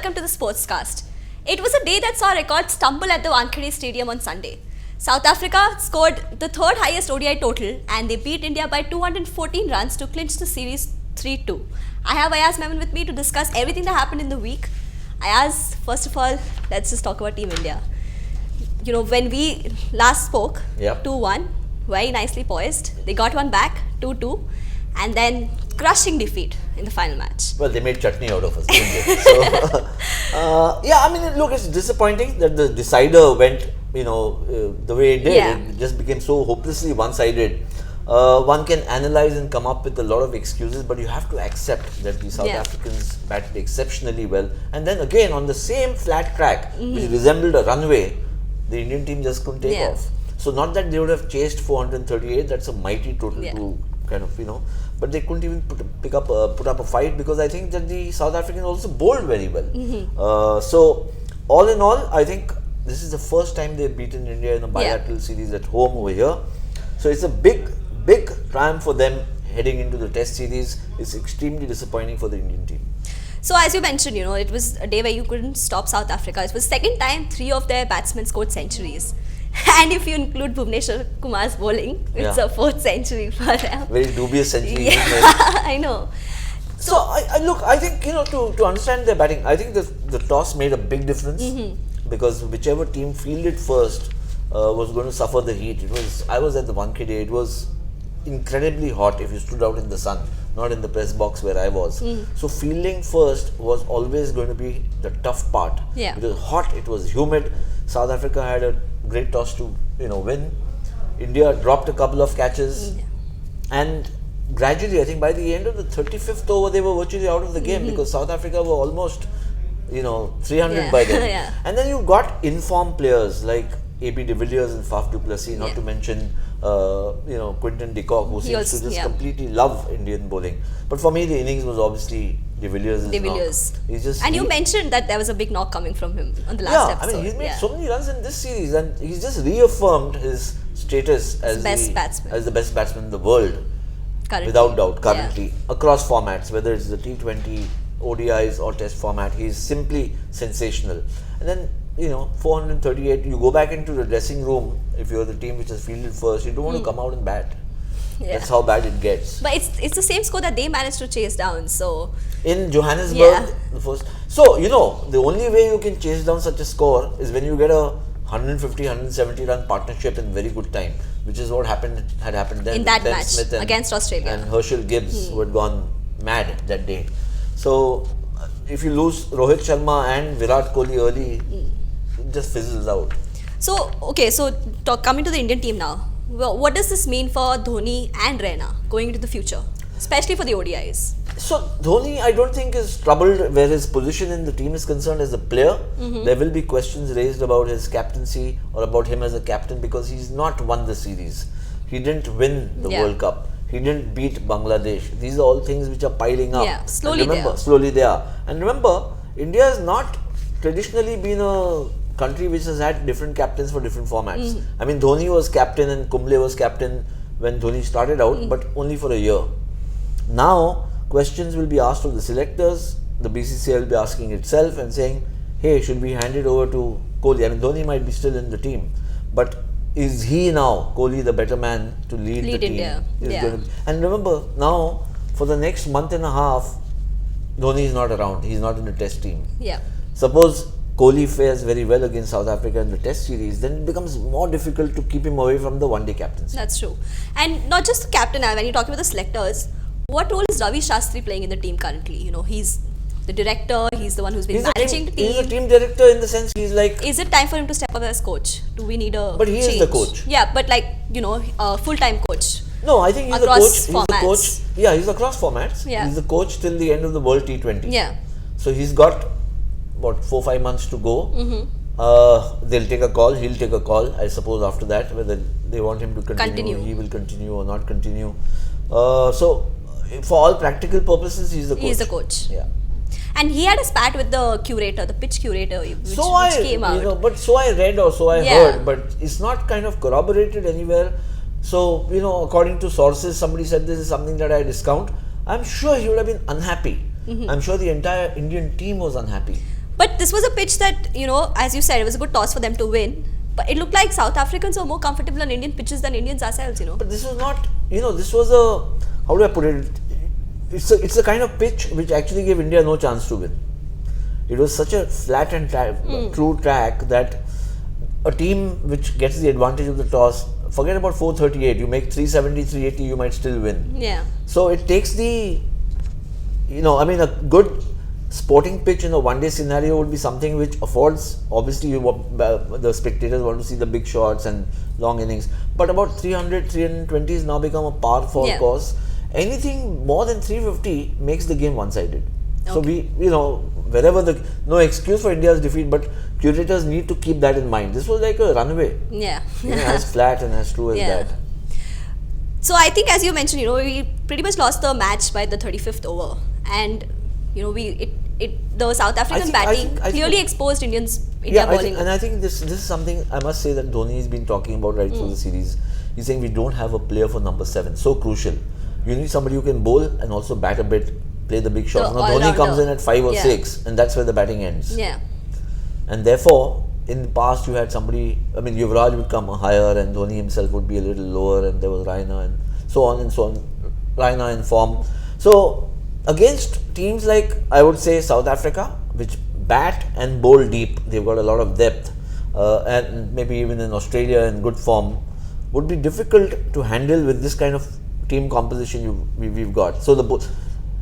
welcome to the Sportscast. It was a day that saw records stumble at the Wankhede Stadium on Sunday. South Africa scored the third highest ODI total and they beat India by 214 runs to clinch the series 3-2. I have Ayaz Memon with me to discuss everything that happened in the week. Ayaz, first of all, let's just talk about Team India. You know, when we last spoke, 2-1, very nicely poised. They got one back, 2-2, and then crushing defeat in the final match. Well, they made chutney out of us, didn't they? So, look, it's disappointing that the decider went, the way it did. Yeah. It just became so hopelessly one-sided. One can analyze and come up with a lot of excuses, but you have to accept that the South Africans batted exceptionally well. And then again, on the same flat track, which resembled a runway, the Indian team just couldn't take off. So not that they would have chased 438, that's a mighty total to kind of, but they couldn't even put up a fight, because I think that the South Africans also bowled very well. So all in all, I think this is the first time they've beaten India in a bilateral series at home over here. So it's a big triumph for them heading into the test series. It's extremely disappointing for the Indian team. So as you mentioned, it was a day where you couldn't stop South Africa. It was the second time 3 of their batsmen scored centuries. And if you include Bhuvneshwar Kumar's bowling, it's a 4th century for them. Very dubious century. I know. So I think, to understand their batting, I think the toss made a big difference, because whichever team fielded first was going to suffer the heat. I was at the Wankhede. It was incredibly hot if you stood out in the sun, not in the press box where I was. So fielding first was always going to be the tough part. Yeah. It was hot, it was humid. South Africa had a great toss to win. India dropped a couple of catches, and gradually, I think by the end of the 35th over, they were virtually out of the game, because South Africa were almost 300 by then. And then you got informed players like AB de Villiers and Faf du Plessis, not to mention Quinton de Kock, who seems to just completely love Indian bowling. But for me, the innings was obviously de Villiers' knock. And you mentioned that there was a big knock coming from him on the last episode. I mean, he's made so many runs in this series, and he's just reaffirmed his status as the best batsman in the world, without doubt, currently, across formats, whether it's the T20, ODIs or Test format. He's simply sensational. And then 438, you go back into the dressing room, if you're the team which has fielded first, you don't want to come out and bat. That's how bad it gets. But it's the same score that they managed to chase down. So in Johannesburg, the first. So the only way you can chase down such a score is when you get a 150, 170 run partnership in very good time, which is what had happened then in that Ben match Smith against Australia, and Herschel Gibbs, who had gone mad that day. So if you lose Rohit Sharma and Virat Kohli early, it just fizzles out. So coming to the Indian team now, what does this mean for Dhoni and Raina going into the future, especially for the ODIs? So Dhoni, I don't think is troubled where his position in the team is concerned as a player. There will be questions raised about his captaincy or about him as a captain, because he's not won the series. He didn't win the World Cup. He didn't beat Bangladesh. These are all things which are piling up. Yeah, slowly they are. And remember, India has not traditionally been a country which has had different captains for different formats. I mean, Dhoni was captain and Kumble was captain when Dhoni started out, but only for a year. Now, questions will be asked of the selectors. The BCCI will be asking itself and saying, hey, should we hand it over to Kohli? I mean, Dhoni might be still in the team, but is he now, Kohli, the better man to lead the team? India. And remember, now, for the next month and a half, Dhoni is not around. He's not in the test team. Suppose Kohli fares very well against South Africa in the test series, then it becomes more difficult to keep him away from the one-day captaincy. That's true. And not just the captain, when you're talking about the selectors, what role is Ravi Shastri playing in the team currently? He's the director, he's the one who's been managing the team. He's a team director in the sense he's like... Is it time for him to step up as coach? Do we need a But he change? is the coach. Yeah, but a full-time coach. No, I think he's the coach. He's the coach. Yeah, he's across formats. Yeah. He's the coach till the end of the World T20. Yeah. So he's got 4-5 months to go. They'll take a call. He'll take a call, I suppose, after that, whether they want him to continue. He will continue or not continue. So for all practical purposes, he's the coach. He's the coach. Yeah. And he had a spat with the curator, the pitch curator, which came out. But so I read or so I heard, but it's not kind of corroborated anywhere. So, according to sources, somebody said this is something that I discount. I'm sure he would have been unhappy. I'm sure the entire Indian team was unhappy. But this was a pitch that, as you said, it was a good toss for them to win. But it looked like South Africans were more comfortable on Indian pitches than Indians ourselves, But this was not, this was a, how do I put it? It's a kind of pitch which actually gave India no chance to win. It was such a flat and true track that a team which gets the advantage of the toss, forget about 438, you make 370, 380, you might still win. Yeah. So it takes the, a good sporting pitch in a one-day scenario would be something which affords, obviously, the spectators want to see the big shots and long innings. But about 300, 320 has now become a par 4 course. Anything more than 350 makes the game one-sided. Okay. So wherever no excuse for India's defeat, but curators need to keep that in mind. This was like a runaway. Yeah. As flat and as true as that. So I think, as you mentioned, we pretty much lost the match by the 35th over, and the South African batting clearly exposed India bowling. And I think this is something I must say that Dhoni has been talking about right through the series. He's saying we don't have a player for number 7, so crucial. You need somebody who can bowl and also bat a bit, play the big shots. Now Dhoni comes in at 5 or 6, and that's where the batting ends. Yeah. And therefore, in the past, you had somebody, Yuvraj would come higher and Dhoni himself would be a little lower, and there was Raina and so on and so on. Raina in form. So, against teams like, I would say, South Africa, which bat and bowl deep, they've got a lot of depth, and maybe even in Australia in good form, would be difficult to handle with this kind of team composition we've got. So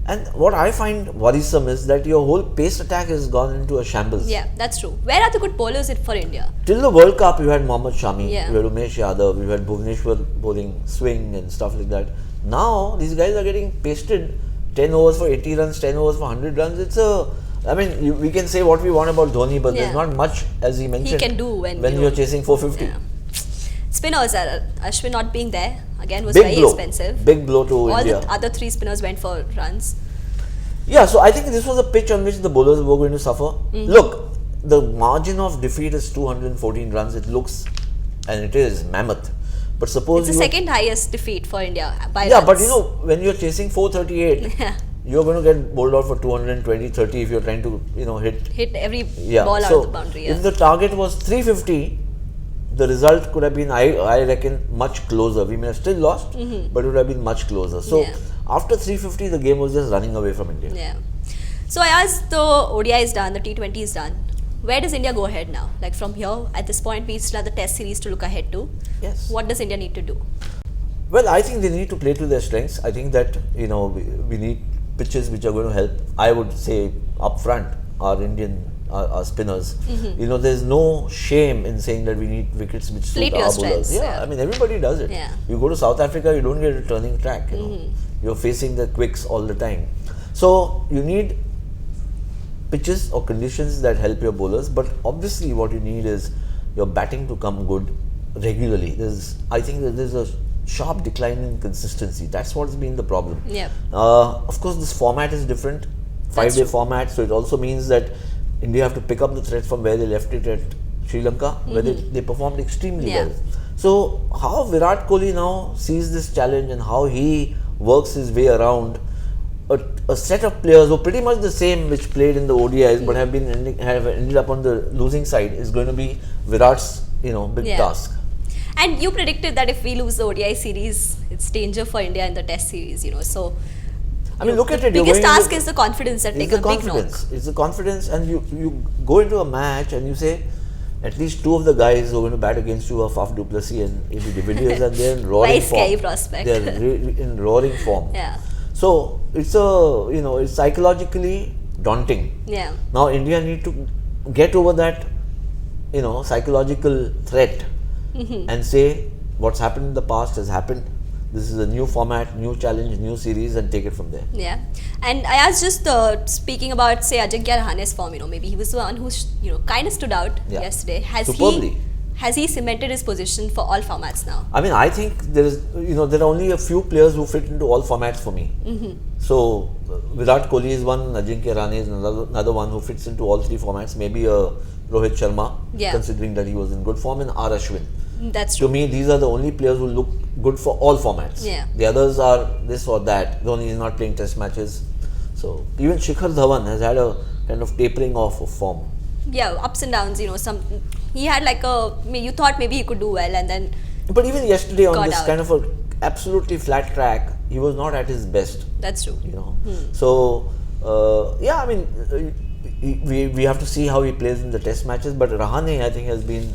and what I find worrisome is that your whole pace attack has gone into a shambles. Yeah, that's true. Where are the good bowlers for India? Till the World Cup, you had Mohammad Shami, you had Umesh Yadav, you had Bhuvneshwar bowling swing and stuff like that. Now, these guys are getting pasted 10 overs for 80 runs, 10 overs for 100 runs. We can say what we want about Dhoni, but there's not much, as he mentioned, he can do when you're chasing 450. Yeah. Spinners, Ashwin not being there again was very expensive. Big blow to India. All the other 3 spinners went for runs. Yeah, so I think this was a pitch on which the bowlers were going to suffer. Look, the margin of defeat is 214 runs. It looks, and it is mammoth. But suppose it's the second highest defeat for India by runs. But when you're chasing 438, you're going to get bowled out for 220, 30 if you're trying to, hit every ball out of the boundary. If the target was 350, the result could have been, I reckon, much closer. We may have still lost, but it would have been much closer. So, after 350, the game was just running away from India. Yeah. So, as the ODI is done, the T20 is done, where does India go ahead now? Like from here, at this point, we still have the test series to look ahead to. Yes. What does India need to do? Well, I think they need to play to their strengths. I think that, we need pitches which are going to help. I would say, up front, our Indian our spinners. There's no shame in saying that we need wickets which suit our bowlers. Yeah, everybody does it. Yeah. You go to South Africa, you don't get a turning track. You're facing the quicks all the time. So you need pitches or conditions that help your bowlers. But obviously, what you need is your batting to come good regularly. I think that there's a sharp decline in consistency. That's what's been the problem. Yeah. Of course, this format is different. 5-day format. So it also means that India have to pick up the thread from where they left it at Sri Lanka, where they performed extremely well. So, how Virat Kohli now sees this challenge and how he works his way around a set of players who are pretty much the same which played in the ODIs but have ended up on the losing side is going to be Virat's big task. And you predicted that if we lose the ODI series, it's danger for India in the Test series. So. Look at it. The biggest task is the confidence that takes a big knock. It's the confidence, and you go into a match and you say, at least 2 of the guys who are going to bat against you are Faf du Plessis and AB de Villiers, and they're in roaring form. Scary prospect. They're in roaring form. Yeah. So it's it's psychologically daunting. Yeah. Now India need to get over that, psychological threat, and say what's happened in the past has happened. This is a new format, new challenge, new series, and take it from there. Yeah, and Ayaz, just speaking about, say, Ajinkya Rahane's form, maybe he was the one who, kind of stood out yesterday. Has he cemented his position for all formats now? I think there are only a few players who fit into all formats for me. So, Virat Kohli is one, Ajinkya Rahane is another one who fits into all 3 formats. Maybe Rohit Sharma, considering that he was in good form, and R. Ashwin. That's true. To me, these are the only players who look good for all formats. Yeah. The others are this or that. Dhoni is not playing test matches. So, even Shikhar Dhawan has had a kind of tapering off of form. Yeah, ups and downs. He had like you thought maybe he could do well, and then. But even yesterday on got this out. kind of a absolutely flat track, he was not at his best. That's true. So I mean, we have to see how he plays in the test matches. But Rahane, I think, has been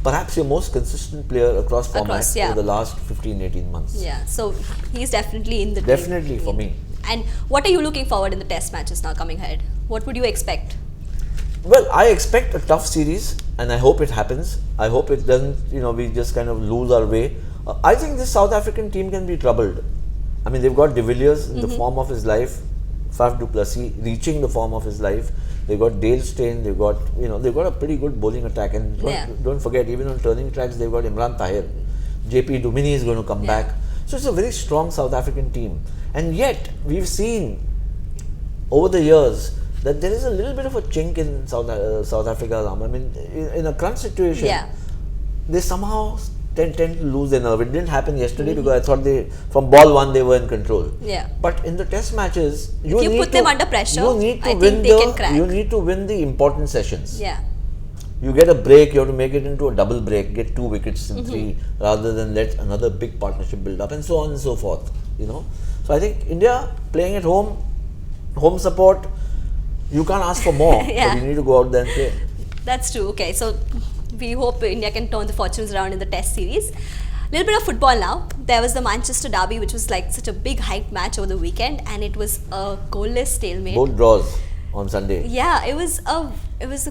perhaps your most consistent player across formats over the last 15-18 months. Yeah, so he's definitely in the definitely for me. And what are you looking forward in the test matches now coming ahead? What would you expect? Well, I expect a tough series, and I hope it happens. I hope it doesn't, we just kind of lose our way. I think this South African team can be troubled. I mean, they've got De Villiers in the form of his life, Faf du Plessis reaching the form of his life. They've got Dale Steyn, they've got a pretty good bowling attack. And don't forget, even on turning tracks, they've got Imran Tahir. JP Dumini is going to come back. So it's a very strong South African team. And yet, we've seen over the years that there is a little bit of a chink in South Africa's arm. I mean, in a crunch situation, they somehow tend to lose their nerve. It didn't happen yesterday because I thought from ball one they were in control. Yeah. But in the test matches, if you put them under pressure, you need to I think they can crack. You need to win the important sessions. Yeah. You get a break, you have to make it into a double break, get 2 wickets in 3, rather than let another big partnership build up, and so on and so forth. So I think India playing at home support. You can't ask for more, but you need to go out there and play. That's true. Okay, so we hope India can turn the fortunes around in the test series. Little bit of football now. There was the Manchester derby, which was like such a big hyped match over the weekend, and it was a goalless stalemate. Both draws on Sunday. Yeah, it was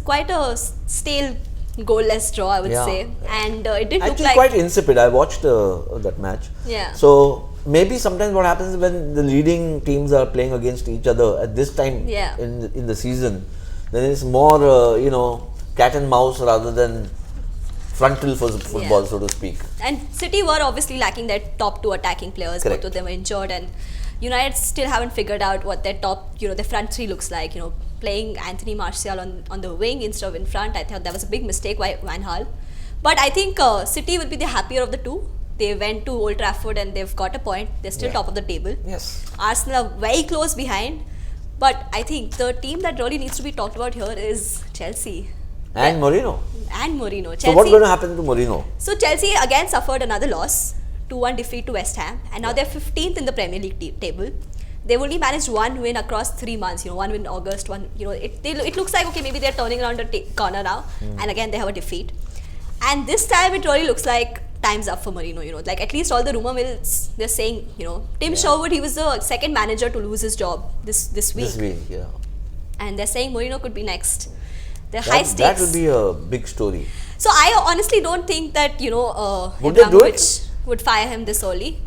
quite a stale goalless draw, I would say, and it didn't look like quite insipid. I watched that match. Yeah. So maybe sometimes what happens when the leading teams are playing against each other at this time in the season, then it's more cat and mouse rather than frontal for football, so to speak. And City were obviously lacking their top 2 attacking players. Correct. Both of them were injured, and United still haven't figured out what their top, their front 3 looks like. Playing Anthony Martial on the wing instead of in front. I thought that was a big mistake by Van Gaal. But I think City will be the happier of the two. They went to Old Trafford and they've got a point. They're still top of the table. Yes. Arsenal are very close behind. But I think the team that really needs to be talked about here is Chelsea. And Mourinho. Chelsea, So what's going to happen to Mourinho? So Chelsea again suffered another loss, 2-1 defeat to West Ham, and now they're 15th in the Premier League table. They've only managed 1 win across 3 months. 1 win in August, it looks like okay, maybe they're turning around the corner now, and again they have a defeat. And this time it really looks like time's up for Mourinho. Like at least all the rumor mills, they're saying Tim Sherwood, he was the second manager to lose his job this week. This week, yeah. And they're saying Mourinho could be next. They're high stakes. That would be a big story. So I honestly don't think that would they do it? Would fire him this early.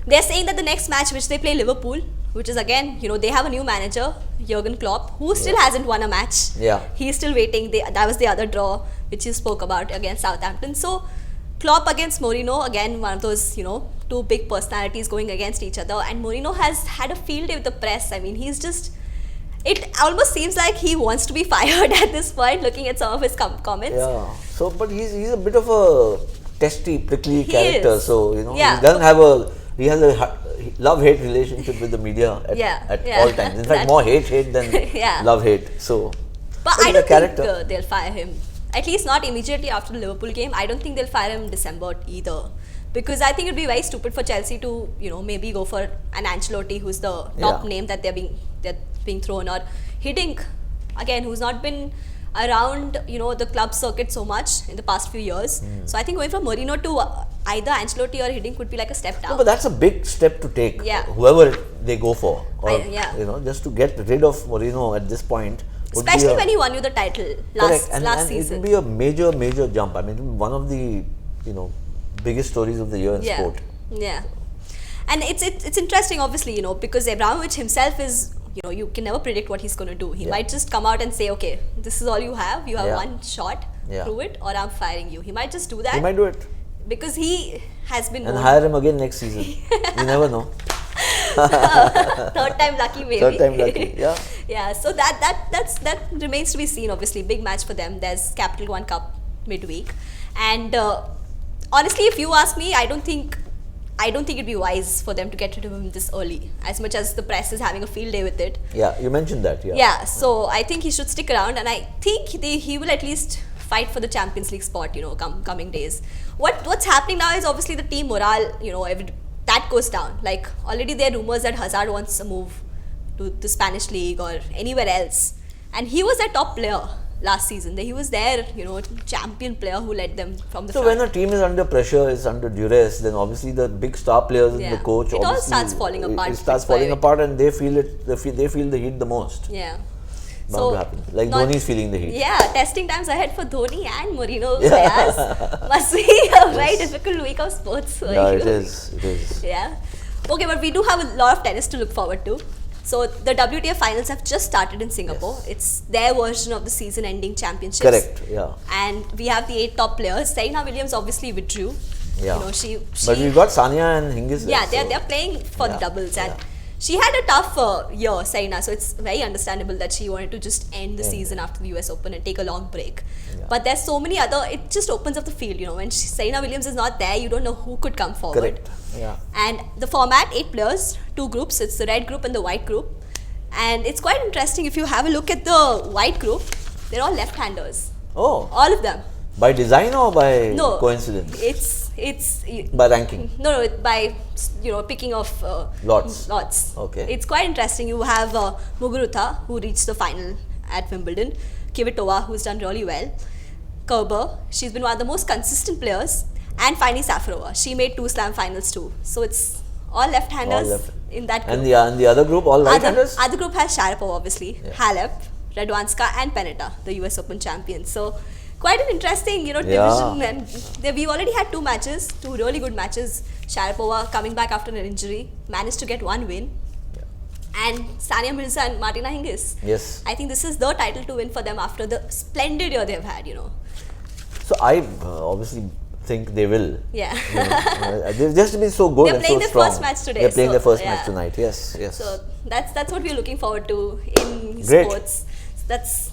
They're saying that the next match which they play Liverpool, which is again, they have a new manager, Jurgen Klopp, who still hasn't won a match. Yeah. He's still waiting. That was the other draw which you spoke about against Southampton. So Klopp against Mourinho, again one of those, two big personalities going against each other, and Mourinho has had a field day with the press. I mean, it almost seems like he wants to be fired at this point, looking at some of his comments. Yeah. So, but he's a bit of a testy, prickly character. Is. So he doesn't have he has a love-hate relationship with the media at all times. In fact, more hate than love-hate. So, but I don't think they'll fire him. At least not immediately after the Liverpool game. I don't think they'll fire him in December either. Because I think it'd be very stupid for Chelsea to, maybe go for an Ancelotti, who's the top name that they're being thrown, or Hiddink, again, who's not been around, the club circuit so much in the past few years. So I think going from Mourinho to either Ancelotti or Hiddink would be like a step down. No, but that's a big step to take. Yeah. Whoever they go for, or just to get rid of Mourinho at this point. Especially when he won you the title last season. It will be a major jump. I mean, one of the biggest stories of the year in sport. Yeah, and it's interesting, obviously, because Abramovich himself is, you can never predict what he's going to do. He might just come out and say, okay, this is all you have. You have one shot, prove it, or I'm firing you. He might just do that. He might do it because he has been and hire him again next season. You never know. Third time lucky, maybe. Third time lucky, yeah. Yeah, so that remains to be seen. Obviously, big match for them. There's Capital One Cup midweek, and honestly, if you ask me, I don't think I don't think it'd be wise for them to get rid of him this early, as much as the press is having a field day with it. Yeah, you mentioned that. Yeah. Yeah, so I think he should stick around, and I think he will at least fight for the Champions League spot, coming days. What's happening now is obviously the team morale, that goes down. Like, already there are rumors that Hazard wants a move to the Spanish league or anywhere else. And he was their top player last season. He was their, champion player who led them from the So front. when a team is under pressure, is under duress, then obviously the big star players and the coach, it all starts falling apart. It starts falling apart, and they feel it. They feel the heat the most. Yeah. Bound to happen. Like Dhoni's feeling the heat. Yeah, testing times ahead for Dhoni and Mourinho. Ayaz must be a very difficult week of sports. For Yeah, you. it is. Yeah. Okay, but we do have a lot of tennis to look forward to. So the WTA Finals have just started in Singapore. Yes. It's their version of the season-ending championships. Correct. Yeah. And we have the 8 top players. Serena Williams obviously withdrew. Yeah. She But we've got Sania and Hingis. yeah, they're playing for the doubles, and she had a tough year, Serena. So it's very understandable that she wanted to just end the season after the US Open and take a long break. Yeah. But there's so many other. It just opens up the field. When Serena Williams is not there, you don't know who could come forward. Correct. Yeah. And the format, 8 players, 2 groups. It's the red group and the white group. And it's quite interesting if you have a look at the white group. They're all left-handers. Oh. All of them. By design or by No, coincidence? It's By ranking. No, by picking of Lots. Okay. It's quite interesting. You have Muguruza, who reached the final at Wimbledon. Kvitova, who's done really well. Kerber, she's been one of the most consistent players. And finally Safarova, she made 2 slam finals too. So it's all left-handers in that group. And the other group, all right-handers? Other group has Sharapova, obviously, Halep, Radwanska, and Pennetta, the US Open champion. So quite an interesting, division. And we've already had 2 matches, 2 really good matches. Sharapova coming back after an injury, managed to get 1 win. And Sania Mirza and Martina Hingis. Yes. I think this is the title to win for them after the splendid year they've had, So I obviously think they will. Yeah. They've just been so good They're and playing so their strong. first match today, They're playing so, their first yeah. match tonight. Yes. So that's what we're looking forward to in Great. sports. So that's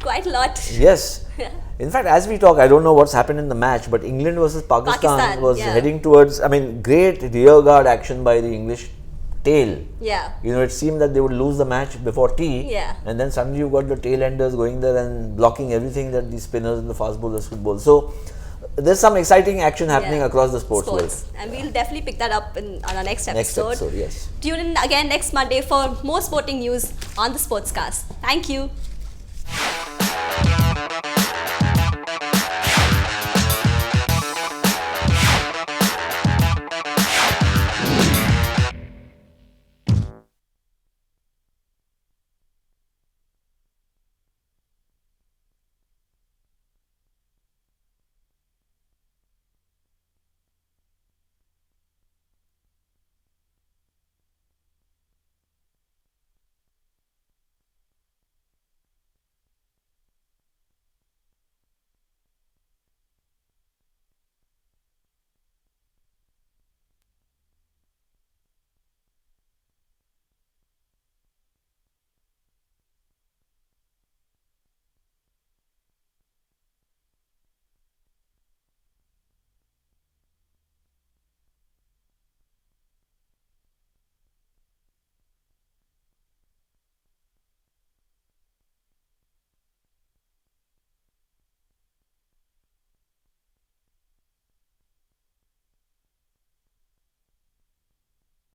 quite a lot. Yes. Yeah. In fact, as we talk, I don't know what's happened in the match, but England versus Pakistan was heading towards, great rearguard action by the English tail. Yeah. It seemed that they would lose the match before tea. Yeah. And then suddenly you got the tail enders going there and blocking everything that the spinners and the fast bowlers could bowl. So there's some exciting action happening across the sports world. And we'll definitely pick that up on our next episode. Yes. Tune in again next Monday for more sporting news on the Sportscast. Thank you.